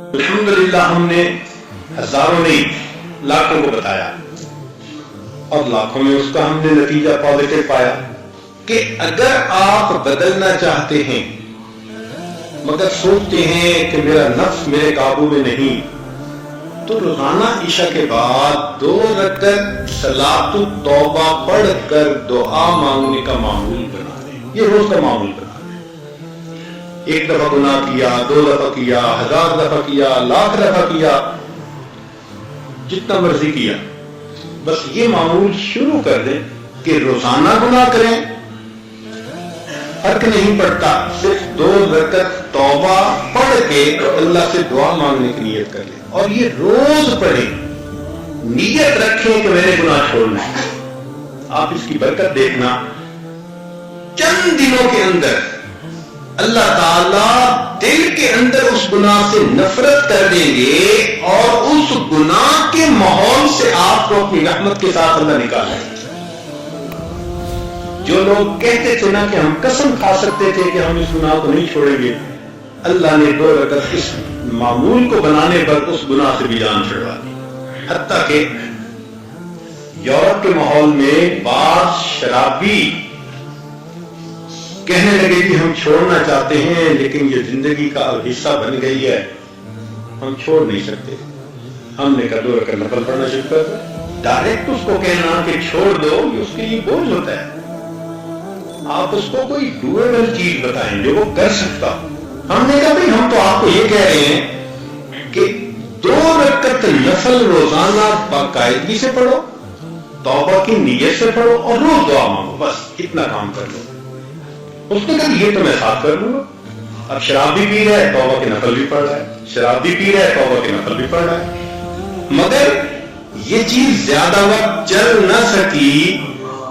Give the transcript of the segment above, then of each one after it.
الحمدللہ ہم نے ہزاروں نہیں لاکھوں کو بتایا اور لاکھوں میں اس کا ہم نے نتیجہ پازیٹو پایا کہ اگر آپ بدلنا چاہتے ہیں مگر سوچتے ہیں کہ میرا نفس میرے قابو میں نہیں، تو روزانہ عشاء کے بعد 2 رکعت صلاۃ التوبہ پڑھ کر دعا مانگنے کا معمول بنا لیں۔ یہ روز کا معمول بنا لیں۔ 1 دفعہ گناہ کیا، 2 دفعہ کیا، 1000 دفعہ کیا، لاکھ دفعہ کیا، جتنا مرضی کیا، بس یہ معمول شروع کر دیں کہ روزانہ گناہ کریں، فرق نہیں پڑتا، صرف 2 رکعت توبہ پڑھ کے اللہ سے دعا مانگنے کی نیت کر لیں، اور یہ روز پڑھیں، نیت رکھیں کہ میں نے گناہ چھوڑنا ہے۔ آپ اس کی برکت دیکھنا، چند دنوں کے اندر اللہ تعالیٰ دل کے اندر اس گناہ سے نفرت کر دیں گے اور اس گناہ کے ماحول سے آپ کو اپنی رحمت کے ساتھ اللہ نکالے گا۔ جو لوگ کہتے تھے نا کہ ہم قسم کھا سکتے تھے کہ ہم اس گناہ کو نہیں چھوڑیں گے، اللہ نے 2 رکعت اس معمول کو بنانے پر اس گناہ سے بھی جان چھڑوا دی۔ حتیٰ کہ یورپ کے ماحول میں بعض شرابی کہنے لگے کہ ہم چھوڑنا چاہتے ہیں لیکن یہ زندگی کا حصہ بن گئی ہے، ہم چھوڑ نہیں سکتے۔ ہم نے کہا 2 رکعت نفل پڑھنا شروع کر دو۔ ڈائریکٹ اس کو کہنا کہ چھوڑ دو، یہ اس کے لیے بوجھ ہوتا ہے۔ آپ اس کو کوئی ڈویبل چیز بتائیں جو وہ کر سکتا۔ ہم نے کہا بھائی ہم تو آپ کو یہ کہہ رہے ہیں کہ 2 رکعت نفل روزانہ باقاعدگی سے پڑھو، توبہ کی نیت سے پڑھو اور روز دعا مانگو، بس اتنا کام کر لو۔ اس نے کہا یہ تو میں ساتھ کر لوں گا۔ اب شراب بھی پی رہا ہے، توبہ کے نفل بھی پڑھ رہا ہے، شراب بھی پی رہا ہے، توبہ کے نفل بھی پڑھ رہا ہے، مگر یہ چیز زیادہ وقت چل نہ سکی۔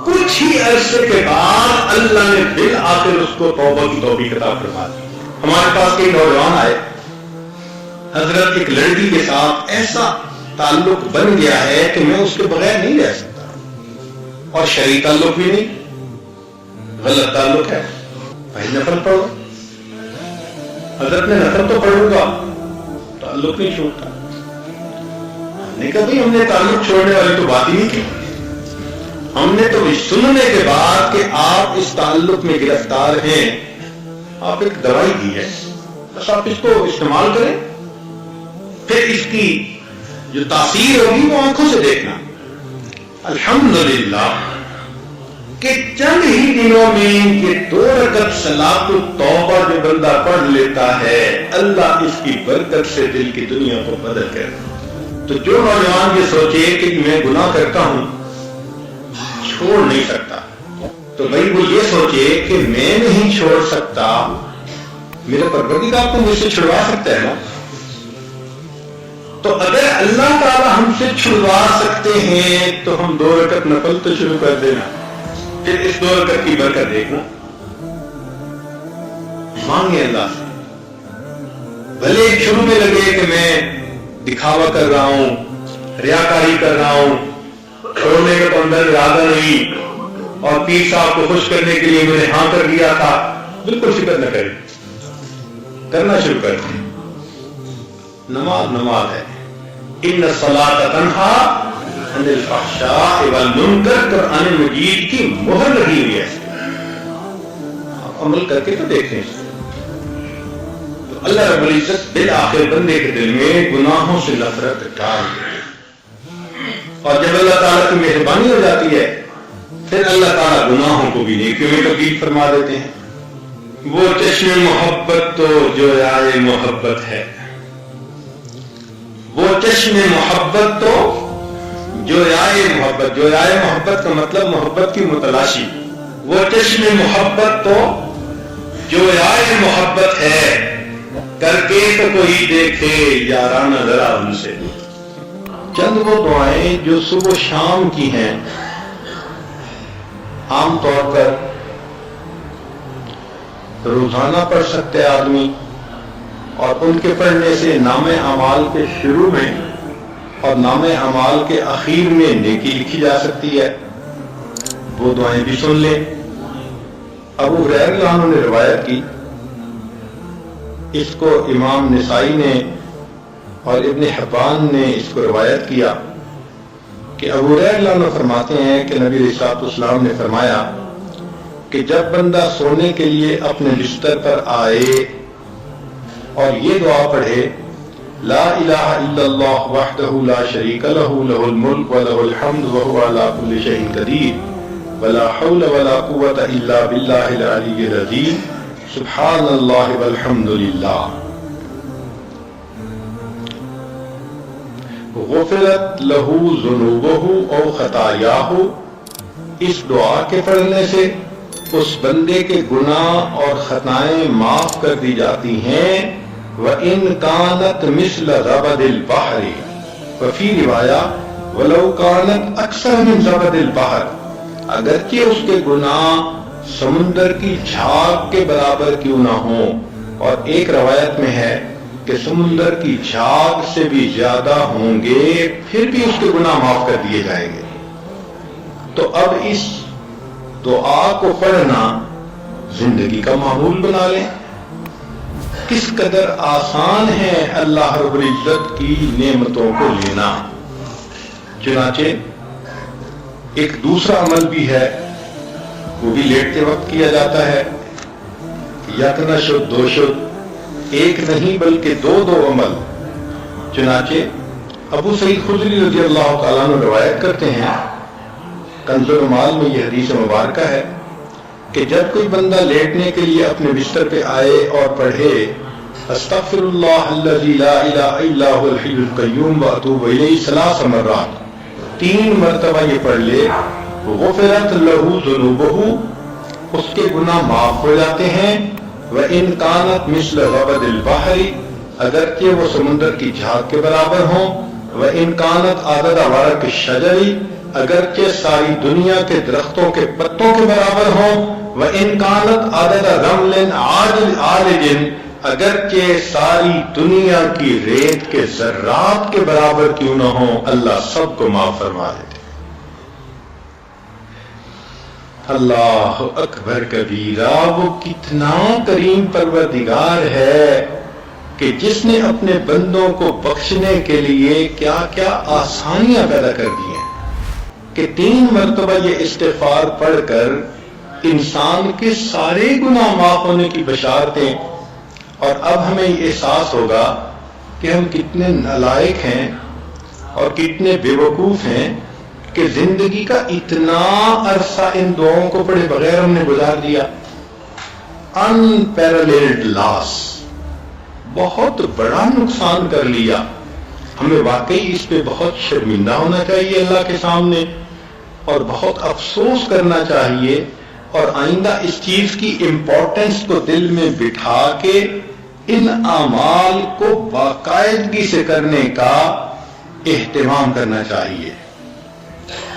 کچھ ہی عرصے کے بعد اللہ نے بالآخر اس کو توبہ کی توفیق عطا فرما دی۔ ہمارے پاس کئی نوجوان آئے، حضرت ایک لڑکی کے ساتھ ایسا تعلق بن گیا ہے کہ میں اس کے بغیر نہیں رہ سکتا، اور شرعی تعلق بھی نہیں، غلط تعلق ہے۔ بھائی نفل پڑھو، حضرت نے نفل تو پڑھوں گا، تعلق نہیں چھوڑتا۔ ہم نے کہا بھائی ہم نے تعلق چھوڑنے والی تو بات ہی نہیں کی، ہم نے تو سننے کے بعد کہ آپ اس تعلق میں گرفتار ہیں، آپ ایک دوائی دی ہے، بس آپ اس کو استعمال کریں، پھر اس کی جو تاثیر ہوگی وہ آنکھوں سے دیکھنا۔ الحمدللہ کہ چند ہی دنوں میں یہ 2 رکعت صلاۃ التوبہ جو بندہ پڑھ لیتا ہے، اللہ اس کی برکت سے دل کی دنیا کو بدل کر۔ تو جو نوجوان یہ سوچے کہ میں گناہ کرتا ہوں چھوڑ نہیں سکتا، تو بھائی وہ یہ سوچے کہ میں نہیں چھوڑ سکتا، میرے پروردگار کو مجھ سے چھڑوا سکتا ہے نا۔ تو اگر اللہ تعالی ہم سے چھڑوا سکتے ہیں تو ہم 2 رکعت نفل تو شروع کر دینا، پھر اس 2 رکعت کی برکت دیکھنا، مانگے اللہ سے۔ بھلے شروع میں لگے کہ میں دکھاوا کر رہا ہوں، ریاکاری کر رہا ہوں، چھوڑنے کا تو اندر ارادہ نہیں، اور پیر صاحب کو خوش کرنے کے لیے میں نے ہاں کر دیا تھا، بالکل فکر نہ کریں، کرنا شروع کر دیں۔ نماز نماز ہے، ان الصلاۃ تنہی عن الفحشاء والمنکر، قرآن مجید کی مہر لگی ہوئی ہے، آپ عمل کر کے تو دیکھیں۔ تو اللہ رب العزت بالآخر بندے کے دل میں گناہوں سے نفرت ڈال دیتے، اور جب اللہ تعالیٰ کی مہربانی ہو جاتی ہے پھر اللہ تعالیٰ گناہوں کو بھی نیکیوں میں تبدیل فرما دیتے ہیں۔ وہ چشم محبت تو جو رائے محبت ہے، وہ چشم محبت تو جو رائے محبت، جو رائے محبت کا مطلب محبت کی متلاشی، وہ چشم محبت تو جو رائے محبت ہے، کر کے تو کوئی دیکھے یارانہ ذرا ان سے۔ چند وہ دعائیں جو صبح و شام کی ہیں، عام طور پر روزانہ پڑھ سکتے آدمی، اور ان کے پڑھنے سے نام اعمال کے شروع میں اور نام اعمال کے اخیر میں نیکی لکھی جا سکتی ہے۔ وہ دعائیں بھی سن لیں۔ ابو ہریرہ رضی اللہ عنہ نے روایت کی، اس کو امام نسائی نے اور ابن حبان نے اس کو روایت کیا کہ ابو ہریرہ رضی اللہ عنہ فرماتے ہیں کہ نبی علیہ الصلوۃ والسلام نے فرمایا کہ جب بندہ سونے کے لیے اپنے بستر پر آئے اور یہ دعا پڑھے، لا الہ الا اللہ وحدہ لا شریک لہ لہ الملک ولہ الحمد وہو علی کل شیء قدیر ولا حول ولا قوة الا باللہ العلی العظیم سبحان اللہ والحمد للہ، غفرت لہ ذنوبہ او خطایاہ، اس دعا کے پڑھنے سے اس بندے کے گناہ اور خطائیں معاف کر دی جاتی ہیں، وَإِن كَانَتْ مِثْلَ زَبَدِ الْبَحْرِ، وفی روایہ وَلَوْ كَانَتْ أَكْثَرَ مِنْ زَبَدِ الْبَحْرِ، اگرچہ اس کے گناہ سمندر کی جھاگ کے برابر کیوں نہ ہوں، اور ایک روایت میں ہے کہ سمندر کی جھاگ سے بھی زیادہ ہوں گے، پھر بھی اس کے گناہ معاف کر دیے جائیں گے۔ تو اب اس دعا کو پڑھنا زندگی کا معمول بنا لیں۔ کس قدر آسان ہے اللہ رب العزت کی نعمتوں کو لینا۔ چنانچہ ایک دوسرا عمل بھی ہے، وہ بھی لیٹتے وقت کیا جاتا ہے، یک نہ شد دو شد، ایک نہیں بلکہ دو عمل۔ چنانچہ ابو سعید خدری رضی اللہ تعالیٰ عنہ روایت کرتے ہیں، کنز المال میں یہ حدیث مبارکہ ہے کہ جب کوئی بندہ لیٹنے کے لیے اپنے بستر پہ آئے اور پڑھے استغفر اللہ الذی لا الہ الا هو الحی القیوم واتوب الیہ 3 مرات، 3 مرتبہ یہ پڑھ لے، غفرت لہ ذنوبہ، اس کے گناہ معاف ہو جاتے ہیں، وَإِن كَانَتْ مِثْلَ زَبَدِ الْبَحْرِ، اگرچہ وہ سمندر کی جھاگ کے برابر ہوں، وَإِن كَانَتْ عَدَدَ وَرَقِ الشَّجَرِ، اگرچہ ساری دنیا کے درختوں کے پتوں کے برابر ہوں، وَإِن كَانَتْ عَدَدَ رَمْلٍ عَالِجٍ، اگرچہ ساری دنیا کی ریت کے ذرات کے برابر کیوں نہ ہوں، اللہ سب کو معاف فرما دیتے۔ اللہ اکبر کبیرہ، وہ کتنا کریم پروردگار ہے کہ جس نے اپنے بندوں کو بخشنے کے لیے کیا کیا آسانیاں پیدا کر دی ہیں کہ 3 مرتبہ یہ استغفار پڑھ کر انسان کے سارے گناہ معاف ہونے کی بشارتیں۔ اور اب ہمیں یہ احساس ہوگا کہ ہم کتنے نالائق ہیں اور کتنے بے وقوف ہیں کہ زندگی کا اتنا عرصہ ان دعاؤں کو پڑھے بغیر ہم نے گزار دیا۔ unparalleled loss، بہت بڑا نقصان کر لیا۔ ہمیں واقعی اس پہ بہت شرمندہ ہونا چاہیے اللہ کے سامنے، اور بہت افسوس کرنا چاہیے، اور آئندہ اس چیز کی امپورٹنس کو دل میں بٹھا کے ان اعمال کو باقاعدگی سے کرنے کا اہتمام کرنا چاہیے۔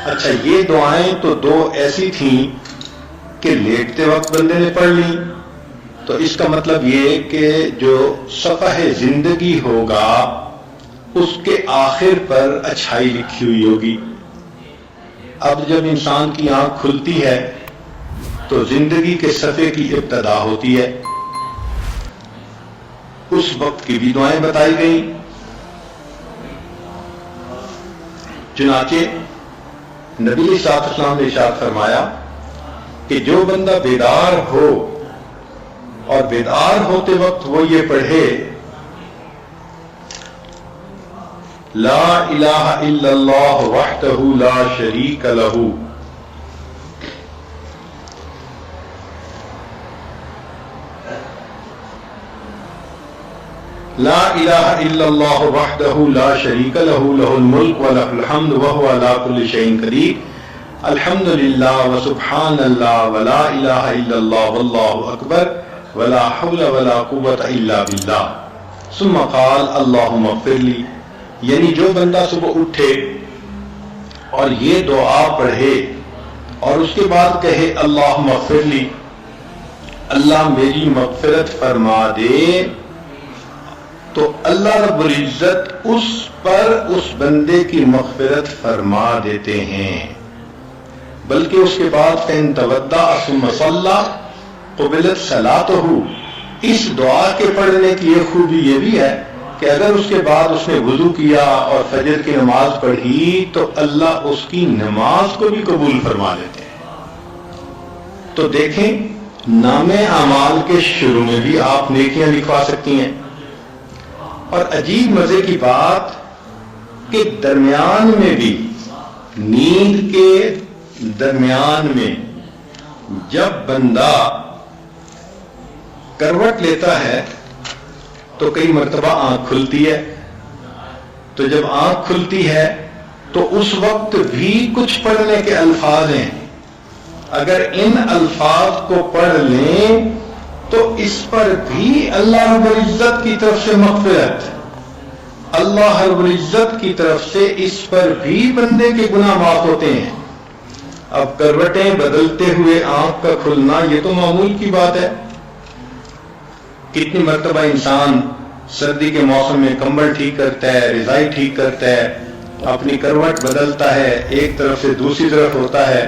اچھا، یہ دعائیں تو 2 ایسی تھیں کہ لیٹتے وقت بندے نے پڑھ لی، تو اس کا مطلب یہ کہ جو صفحہ زندگی ہوگا اس کے آخر پر اچھائی لکھی ہوئی ہوگی۔ اب جب انسان کی آنکھ کھلتی ہے تو زندگی کے صفحے کی ابتدا ہوتی ہے، اس وقت کی بھی دعائیں بتائی گئیں۔ چنانچہ نبی صلی اللہ علیہ وسلم نے ارشاد فرمایا کہ جو بندہ بیدار ہو اور بیدار ہوتے وقت وہ یہ پڑھے لا الہ الا اللہ وحدہ لا شریک لہ، لا الہ الا اللہ وحدہ لا شریک لہ لہ الملک ولہ الحمد وہو علی کل شیء قدیر، الحمد للہ وسبحان اللہ ولا الہ الا اللہ واللہ اکبر ولا حول ولا قوة الا باللہ، ثم قال اللہم اغفر لی۔ یعنی جو بندہ صبح اٹھے اور یہ دعا پڑھے اور اس کے بعد کہے اللہم اغفر لی، اللہ میری مغفرت فرما دے، تو اللہ رب العزت اس پر اس بندے کی مغفرت فرما دیتے ہیں۔ بلکہ اس کے بعد فَإِن تَوَضَّأَ ثُمَّ صَلَّى، قبلت صلاتہ، اس دعا کے پڑھنے کی ایک خوبی یہ بھی ہے کہ اگر اس کے بعد اس نے وضو کیا اور فجر کی نماز پڑھی تو اللہ اس کی نماز کو بھی قبول فرما لیتے ہیں۔ تو دیکھیں، نام اعمال کے شروع میں بھی آپ نیکیاں لکھوا سکتی ہیں، اور عجیب مزے کی بات کہ درمیان میں بھی، نیند کے درمیان میں جب بندہ کروٹ لیتا ہے تو کئی مرتبہ آنکھ کھلتی ہے، تو جب آنکھ کھلتی ہے تو اس وقت بھی کچھ پڑھنے کے الفاظ ہیں، اگر ان الفاظ کو پڑھ لیں تو اس پر بھی اللہ رب العزت کی طرف سے مغفرت، اللہ رب العزت کی طرف سے اس پر بھی بندے کے گناہ معاف ہوتے ہیں۔ اب کروٹیں بدلتے ہوئے آنکھ کا کھلنا یہ تو معمول کی بات ہے، کتنی مرتبہ انسان سردی کے موسم میں کمبل ٹھیک کرتا ہے، رضائی ٹھیک کرتا ہے، اپنی کروٹ بدلتا ہے، ایک طرف سے دوسری طرف ہوتا ہے،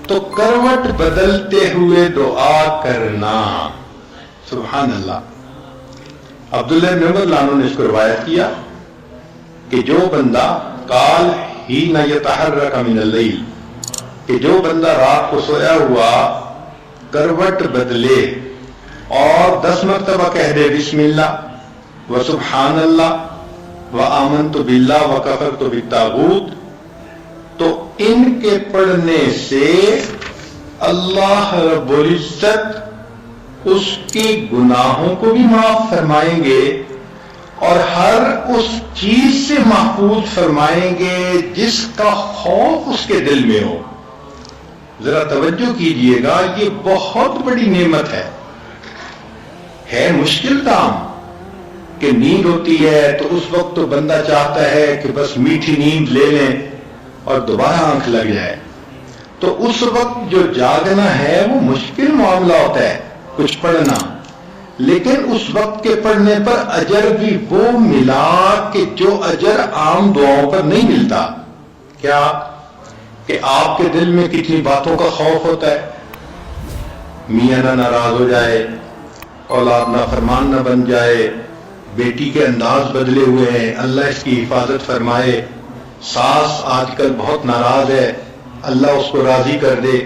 تو کروٹ بدلتے ہوئے دعا کرنا، سبحان اللہ۔ عبداللہ بن عمر رضی اللہ عنہ نے اس کو روایت کیا کہ جو بندہ قال حین یتحرک من اللیل، کہ جو بندہ رات کو سویا ہوا کروٹ بدلے اور 10 مرتبہ کہہ دے بسم اللہ و سبحان اللہ و آمنت باللہ و کفرت بالطاغوت، تو ان کے پڑھنے سے اللہ رب العزت اس کے گناہوں کو بھی معاف فرمائیں گے اور ہر اس چیز سے محفوظ فرمائیں گے جس کا خوف اس کے دل میں ہو۔ ذرا توجہ کیجئے گا، یہ بہت بڑی نعمت ہے مشکل کام کہ نیند ہوتی ہے تو اس وقت تو بندہ چاہتا ہے کہ بس میٹھی نیند لے لیں اور دوبارہ آنکھ لگ جائے، تو اس وقت جو جاگنا ہے وہ مشکل معاملہ ہوتا ہے کچھ پڑھنا، لیکن اس وقت کے پڑھنے پر اجر بھی وہ ملا کہ جو اجر عام دعاؤں پر نہیں ملتا۔ کیا کہ آپ کے دل میں کتنی باتوں کا خوف ہوتا ہے، میاں نہ ناراض ہو جائے، اولاد نافرمان نہ بن جائے، بیٹی کے انداز بدلے ہوئے ہیں، اللہ اس کی حفاظت فرمائے، ساس آج کل بہت ناراض ہے، اللہ اس کو راضی کر دے،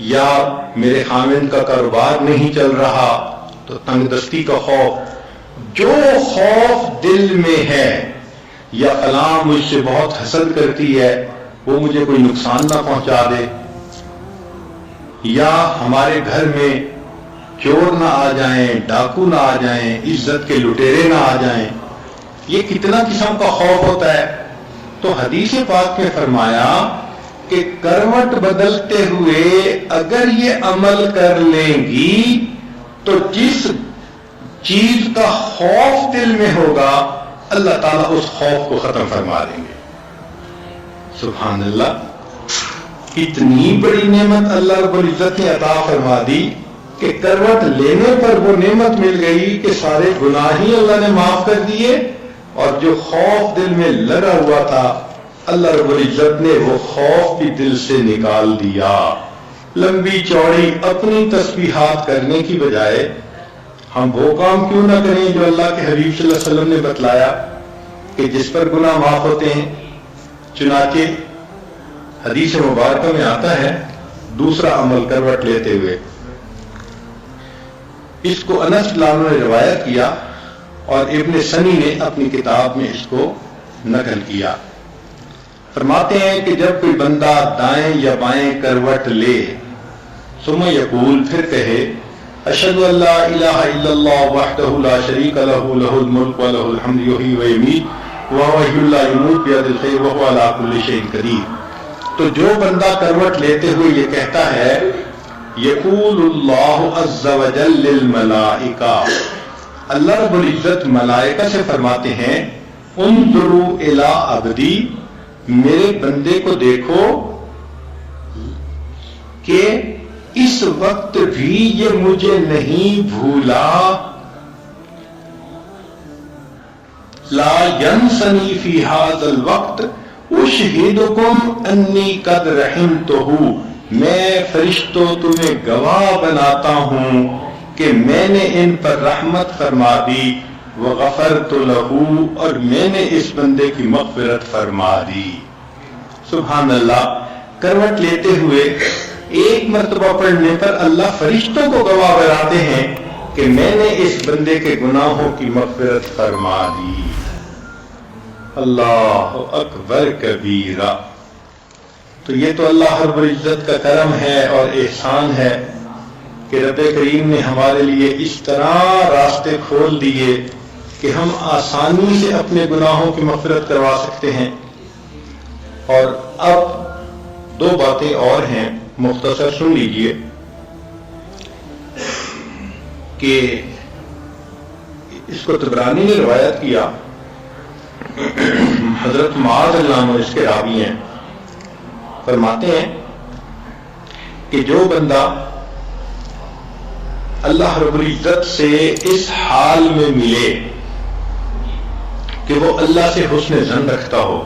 یا میرے خامن کا کاروبار نہیں چل رہا تو تنگ دستی کا خوف، جو خوف دل میں ہے، یا فلاں مجھ سے بہت حسد کرتی ہے وہ مجھے کوئی نقصان نہ پہنچا دے، یا ہمارے گھر میں چور نہ آ جائیں، ڈاکو نہ آ جائیں، عزت کے لٹیرے نہ آ جائیں، یہ کتنا قسم کا خوف ہوتا ہے۔ تو حدیث پاک میں فرمایا کہ کروٹ بدلتے ہوئے اگر یہ عمل کر لیں گی تو جس چیز کا خوف دل میں ہوگا اللہ تعالیٰ اس خوف کو ختم فرما دیں گے۔ سبحان اللہ، اتنی بڑی نعمت اللہ رب العزت نے عطا فرما دی کہ کروٹ لینے پر وہ نعمت مل گئی کہ سارے گناہ ہی اللہ نے معاف کر دیے، اور جو خوف دل میں لگا ہوا تھا اللہ رب العزت نے وہ خوف بھی دل سے نکال دیا۔ لمبی چوڑی اپنی تسبیحات کرنے کی بجائے ہم وہ کام کیوں نہ کریں جو اللہ کے حبیب صلی اللہ علیہ وسلم نے بتلایا کہ جس پر گناہ معاف ہوتے ہیں۔ چنانچہ حدیث مبارکہ میں آتا ہے دوسرا عمل کروٹ لیتے ہوئے، اس کو انس رضی اللہ عنہ نے روایت کیا اور ابن سنی نے اپنی کتاب میں اس کو نقل کیا۔ فرماتے ہیں کہ جب کوئی بندہ دائیں یا بائیں کروٹ لے ثم یقول، پھر کہے اشہد ان لا الہ الا اللہ وحدہ لا شریک لہ لہ الملک ولہ الحمد یحیی ویمیت وہو حی لا یموت بیدہ الخیر وہو علی کل شیء قدیر، تو جو بندہ کروٹ لیتے ہوئے یہ کہتا ہے یقول اللہ عز وجل للملائکہ، اللہ رب العزت ملائکہ سے فرماتے ہیں انظروا الی عبدی، میرے بندے کو دیکھو کہ اس وقت بھی یہ مجھے نہیں بھولا، لا ینسنی فی ھذا الوقت اشہدکم انی قد رحمتہ، میں فرشتوں تمہیں گواہ بناتا ہوں کہ میں نے ان پر رحمت فرما دی، وغفرت لہ، اور میں نے اس بندے کی مغفرت فرما دی۔ سبحان اللہ، کروٹ لیتے ہوئے ایک مرتبہ پڑھنے پر اللہ فرشتوں کو گواہ بناتے ہیں کہ میں نے اس بندے کے گناہوں کی مغفرت فرما دی۔ اللہ اکبر کبیرہ۔ تو یہ تو اللہ رب العزت کا کرم ہے اور احسان ہے کہ رب کریم نے ہمارے لیے اس طرح راستے کھول دیے کہ ہم آسانی سے اپنے گناہوں کی مغفرت کروا سکتے ہیں۔ اور اب دو باتیں اور ہیں، مختصر سن لیجئے کہ اس کو طبرانی نے روایت کیا، حضرت معاذ رضی اللہ عنہ اس کے راوی ہیں، فرماتے ہیں کہ جو بندہ اللہ رب العزت سے اس حال میں ملے کہ وہ اللہ سے حسن ظن رکھتا ہو،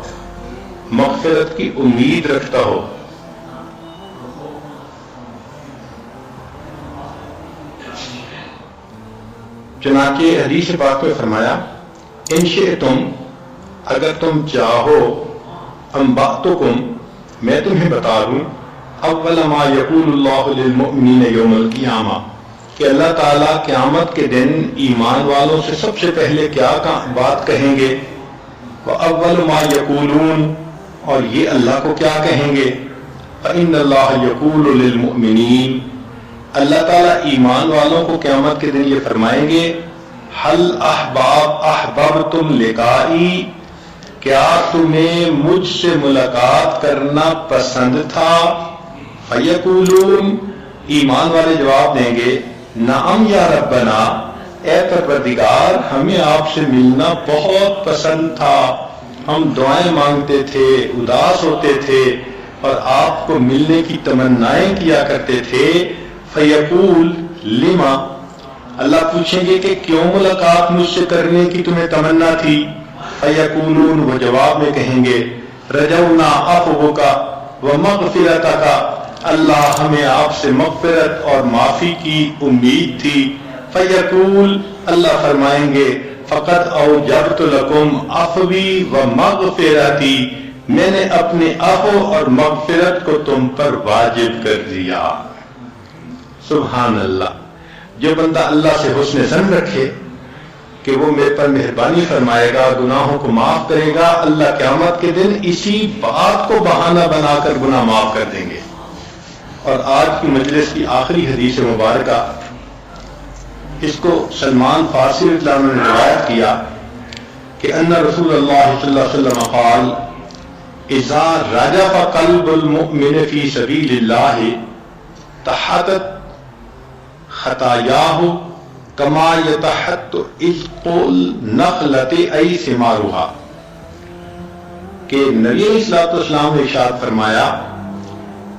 مغفرت کی امید رکھتا ہو، چنانچہ حدیث پاک میں فرمایا ان شئتم، اگر تم چاہو، انبأتکم، میں تمہیں بتا دوں، اول ما یقول اللہ للمؤمنین یوم القیامہ، کہ اللہ تعالیٰ قیامت کے دن ایمان والوں سے سب سے پہلے کیا بات کہیں گے، وَأَوَّلُ مَا يَقُولُونَ، اور یہ اللہ کو کیا کہیں گے، فَإِنَّ اللَّهَ يَقُولُ لِلْمُؤْمِنِينَ، اللہ تعالیٰ ایمان والوں کو قیامت کے دن یہ فرمائیں گے، هَلْ أَحْبَبْتُمْ لِقَائِي، کیا تمہیں مجھ سے ملاقات کرنا پسند تھا، فَيَقُولُونَ، ایمان والے جواب دیں گے، نعم یا ربنا، اے پروردگار ہمیں آپ سے ملنا بہت پسند تھا، ہم دعائیں مانگتے تھے، اداس ہوتے تھے اور آپ کو ملنے کی تمنائیں کیا کرتے تھے، فیقول لما، اللہ پوچھیں گے کہ کیوں ملاقات مجھ سے کرنے کی تمہیں تمنا تھی، فیقولون، وہ جواب میں کہیں گے، رجونا عفوک ومغفرتک، اللہ ہمیں آپ سے مغفرت اور معافی کی امید تھی، فیقول، اللہ فرمائیں گے، فقد اوجبت لکم عفوی ومغفرتی، میں نے اپنے عفو اور مغفرت کو تم پر واجب کر دیا۔ سبحان اللہ، جو بندہ اللہ سے حسن ظن رکھے کہ وہ میرے پر مہربانی فرمائے گا، گناہوں کو معاف کرے گا، اللہ قیامت کے دن اسی بات کو بہانہ بنا کر گناہ معاف کر دیں گے۔ اور آج کی مجلس کی آخری حدیث مبارکہ، اس کو سلمان فارسی رضی اللہ عنہ نے روایت کیا کہ ان رسول اللہ صلی اللہ علیہ وسلم قال اذا رجف قلب المؤمن فی سبیل اللہ تحطت خطایاہ کما یتحط عذق النخلۃ ای ثمارها، کہ نبی علیہ الصلوۃ والسلام نے ارشاد فرمایا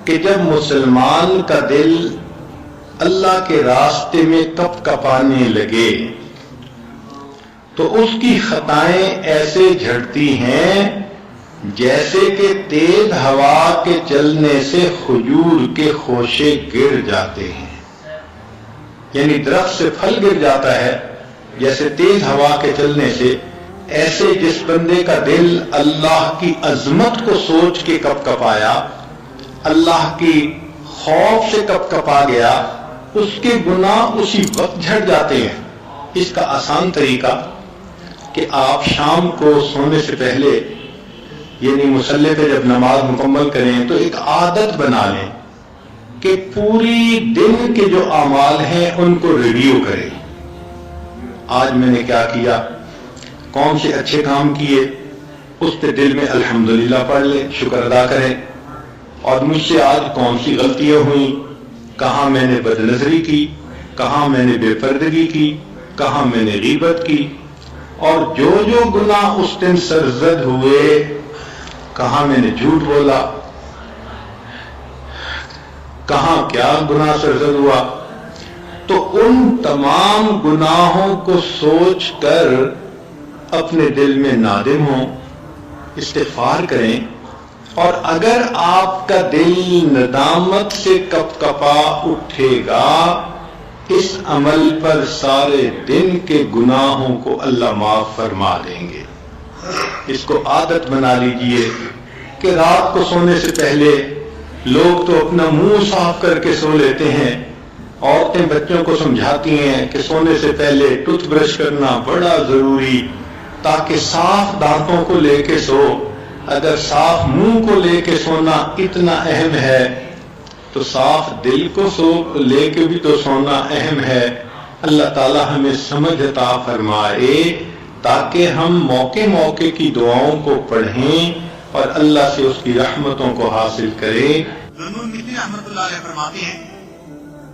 کہ جب مسلمان کا دل اللہ کے راستے میں کپ کپانے لگے تو اس کی خطائیں ایسے جھڑتی ہیں جیسے کہ تیز ہوا کے چلنے سے کھجور کے خوشے گر جاتے ہیں، یعنی درخت سے پھل گر جاتا ہے جیسے تیز ہوا کے چلنے سے، ایسے جس بندے کا دل اللہ کی عظمت کو سوچ کے کپ کپایا، اللہ کی خوف سے کپ کپا گیا، اس کے گناہ اسی وقت جھڑ جاتے ہیں۔ اس کا آسان طریقہ کہ آپ شام کو سونے سے پہلے، یعنی مصلی پہ جب نماز مکمل کریں تو ایک عادت بنا لیں کہ پوری دن کے جو اعمال ہیں ان کو ریویو کریں۔ آج میں نے کیا کیا، کون سے اچھے کام کیے، اس پہ دل میں الحمدللہ پڑھ لیں، شکر ادا کریں، اور مجھ سے آج کون سی غلطیاں ہوئیں، کہاں میں نے بد نظری کی، کہاں میں نے بے پردگی کی، کہاں میں نے غیبت کی، اور جو جو گناہ اس دن سرزد ہوئے، کہاں میں نے جھوٹ بولا، کہاں کیا گناہ سرزد ہوا، تو ان تمام گناہوں کو سوچ کر اپنے دل میں نادم ہوں، استغفار کریں، اور اگر آپ کا دل ندامت سے کپ کپا اٹھے گا، اس عمل پر سارے دن کے گناہوں کو اللہ معاف فرما دیں گے۔ اس کو عادت بنا لیجئے کہ رات کو سونے سے پہلے لوگ تو اپنا منہ صاف کر کے سو لیتے ہیں، عورتیں بچوں کو سمجھاتی ہیں کہ سونے سے پہلے ٹوتھ برش کرنا بڑا ضروری، تاکہ صاف دانتوں کو لے کے سو۔ اگر صاف منہ کو لے کے سونا اتنا اہم ہے تو صاف دل کو لے کے بھی تو سونا اہم ہے۔ اللہ تعالی ہمیں سمجھ عطا فرمائے تاکہ ہم موقع موقع کی دعاؤں کو پڑھیں اور اللہ سے اس کی رحمتوں کو حاصل کریں۔ ذنون مصری رحمۃ اللہ علیہ فرماتے ہیں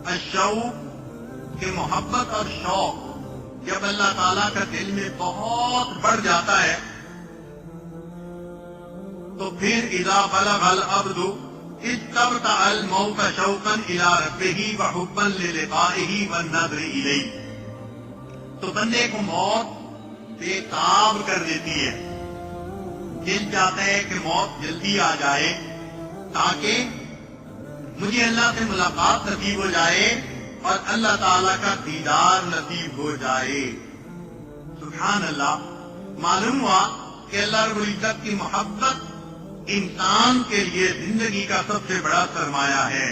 الشوق کہ محبت اور شوق جب اللہ تعالیٰ کا دل میں بہت بڑھ جاتا ہے تو پھر اذا بلغ العبد استبطأ الموت شوقا الى ربه وحبا للقائه والنظر الیہ، تو بندے کو موت بے تاب کر دیتی ہے، دل چاہتا ہے کہ موت جلدی آ جائے تاکہ مجھے اللہ سے ملاقات نصیب ہو جائے اور اللہ تعالیٰ کا دیدار نصیب ہو جائے۔ سبحان اللہ، معلوم ہوا کہ اللہ رب العزت کی محبت انسان کے لیے زندگی کا سب سے بڑا سرمایہ ہے۔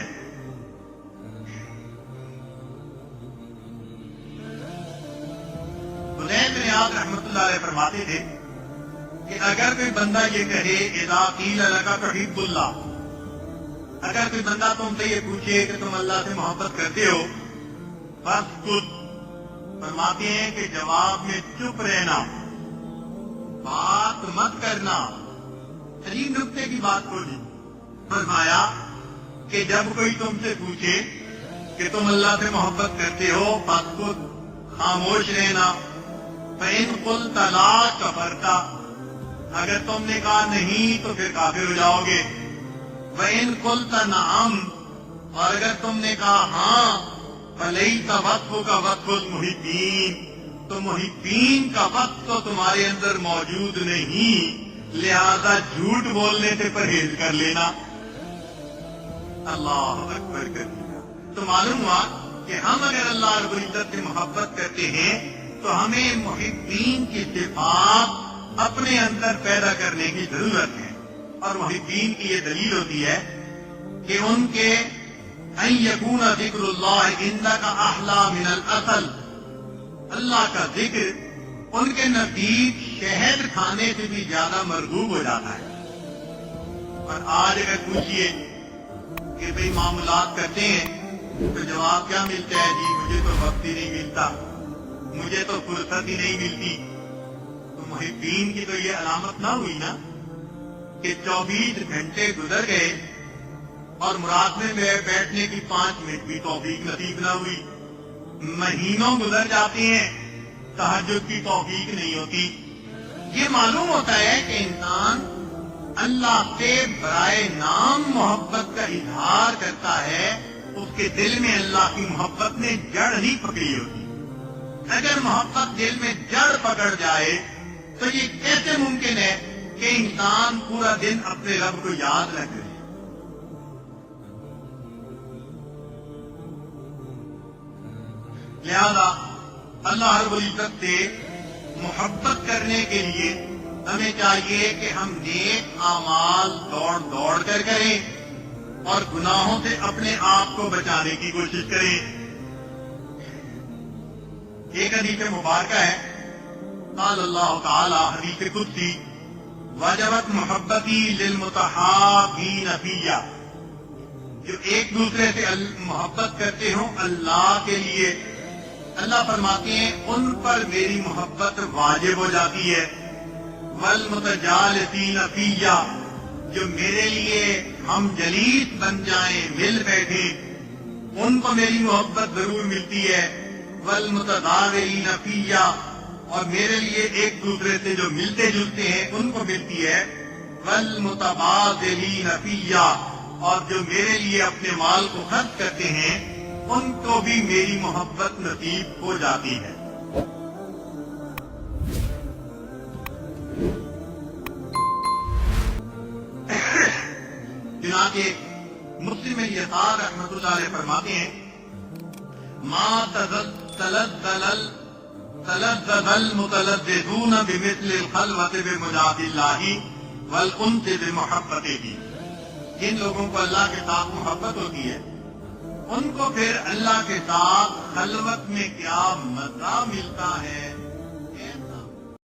حذیفہ بن یاد رحمۃ اللہ علیہ فرماتے تھے کہ اگر کوئی بندہ یہ کہے اذا قیل لک تحب اللہ، اگر کوئی بندہ تم سے یہ پوچھے کہ تم اللہ سے محبت کرتے ہو، فاسکت، فرماتے ہیں کہ جواب میں چپ رہنا، بات مت کرنا۔ عجیب نکتے کی بات بولی، فرمایا کہ جب کوئی تم سے پوچھے کہ تم اللہ سے محبت کرتے ہو، فاسکت، خاموش رہنا۔ فإن قلت لا کفرت، اگر تم نے کہا نہیں تو پھر کافر ہو جاؤ گے۔ وَإِن قُلْتَ نَعَمْ، اور اگر تم نے کہا ہاں، فَلَيْسَ وَصْفُكَ وَصْفُ الْمُحِبِّينَ، تو محبین کا وصف تو تمہارے اندر موجود نہیں، لہذا جھوٹ بولنے سے پرہیز کر لینا۔ اللہ اکبر کبیرہ۔ تو معلوم ہوا کہ ہم اگر اللہ رب العزت سے محبت کرتے ہیں تو ہمیں محبین کی صفات اپنے اندر پیدا کرنے کی ضرورت ہے، اور محبین کی یہ دلیل ہوتی ہے کہ ان کے ان یکون ذکر اللہ عندک احلی من العسل، اللہ کا ذکر ان کے نزدیک شہد کھانے سے بھی زیادہ مرغوب ہو جاتا ہے۔ اور آج اگر پوچھئے کہ بھئی معاملات کرتے ہیں تو جواب کیا ملتا ہے؟ جی مجھے تو وقت ہی نہیں ملتا، مجھے تو فرصت ہی نہیں ملتی۔ تو محبین کی تو یہ علامت نہ ہوئی نا کہ 24 گھنٹے گزر گئے اور مراقبے میں بیٹھنے کی 5 منٹ بھی توفیق نصیب نہ ہوئی، مہینوں گزر جاتے ہیں، تہجد کی توفیق نہیں ہوتی۔ یہ معلوم ہوتا ہے کہ انسان اللہ سے برائے نام محبت کا اظہار کرتا ہے، اس کے دل میں اللہ کی محبت نے جڑ نہیں پکڑی ہوتی۔ اگر محبت دل میں جڑ پکڑ جائے تو یہ کیسے ممکن ہے کہ انسان پورا دن اپنے رب کو یاد نہ کرے؟ لہذا اللہ رب العزت سے محبت کرنے کے لیے ہمیں چاہیے کہ ہم نیک اعمال دوڑ کر کریں اور گناہوں سے اپنے آپ کو بچانے کی کوشش کریں۔ ایک حدیث مبارکہ ہے، قال اللہ تعالی، حدیث قدسی، وجبت محبتی للمتحابین فیہ، جو ایک دوسرے سے محبت کرتے ہوں اللہ کے لیے، اللہ فرماتے ہیں ان پر میری محبت واجب ہو جاتی ہے۔ والمتجالسین فیہ، جو میرے لیے ہم جلیس بن جائیں، مل بیٹھے، ان کو میری محبت ضرور ملتی ہے۔ والمتداورین فیہ، اور میرے لیے ایک دوسرے سے جو ملتے جلتے ہیں ان کو ملتی ہے۔ والمتبادلین فیہ، اور جو میرے لیے اپنے مال کو خرچ کرتے ہیں ان کو بھی میری محبت نصیب ہو جاتی ہے۔ چنانچہ مسلم میں یہ قال رحمۃ اللہ علیہ فرماتے ہیں ما تلذذ المتلذذون بمثل الخلوة بمجاد اللہ والانس بمحبته. جن لوگوں کو اللہ کے ساتھ محبت ہوتی ہے ان کو پھر اللہ کے ساتھ خلوت میں کیا مزہ ملتا ہے